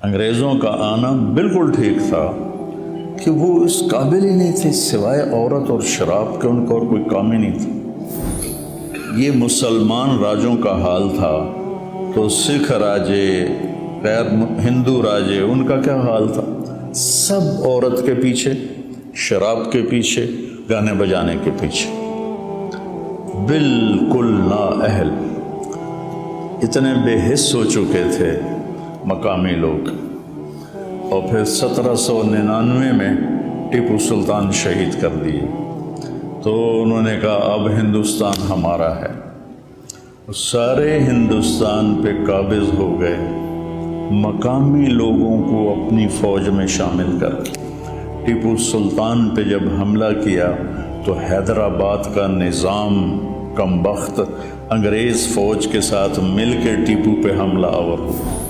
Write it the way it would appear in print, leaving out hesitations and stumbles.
انگریزوں کا آنا بالکل ٹھیک تھا کہ وہ اس قابل ہی نہیں تھے، سوائے عورت اور شراب کے ان کو اور کوئی کام ہی نہیں تھا۔ یہ مسلمان راجوں کا حال تھا تو سکھ راجے، غیر ہندو راجے، ان کا کیا حال تھا؟ سب عورت کے پیچھے، شراب کے پیچھے، گانے بجانے کے پیچھے، بالکل نااہل، اتنے بے حس ہو چکے تھے مقامی لوگ۔ اور پھر 1799 میں ٹیپو سلطان شہید کر دیے تو انہوں نے کہا اب ہندوستان ہمارا ہے، سارے ہندوستان پہ قابض ہو گئے، مقامی لوگوں کو اپنی فوج میں شامل کر کے۔ ٹیپو سلطان پہ جب حملہ کیا تو حیدرآباد کا نظام کم بخت انگریز فوج کے ساتھ مل کے ٹیپو پہ حملہ آور ہوا۔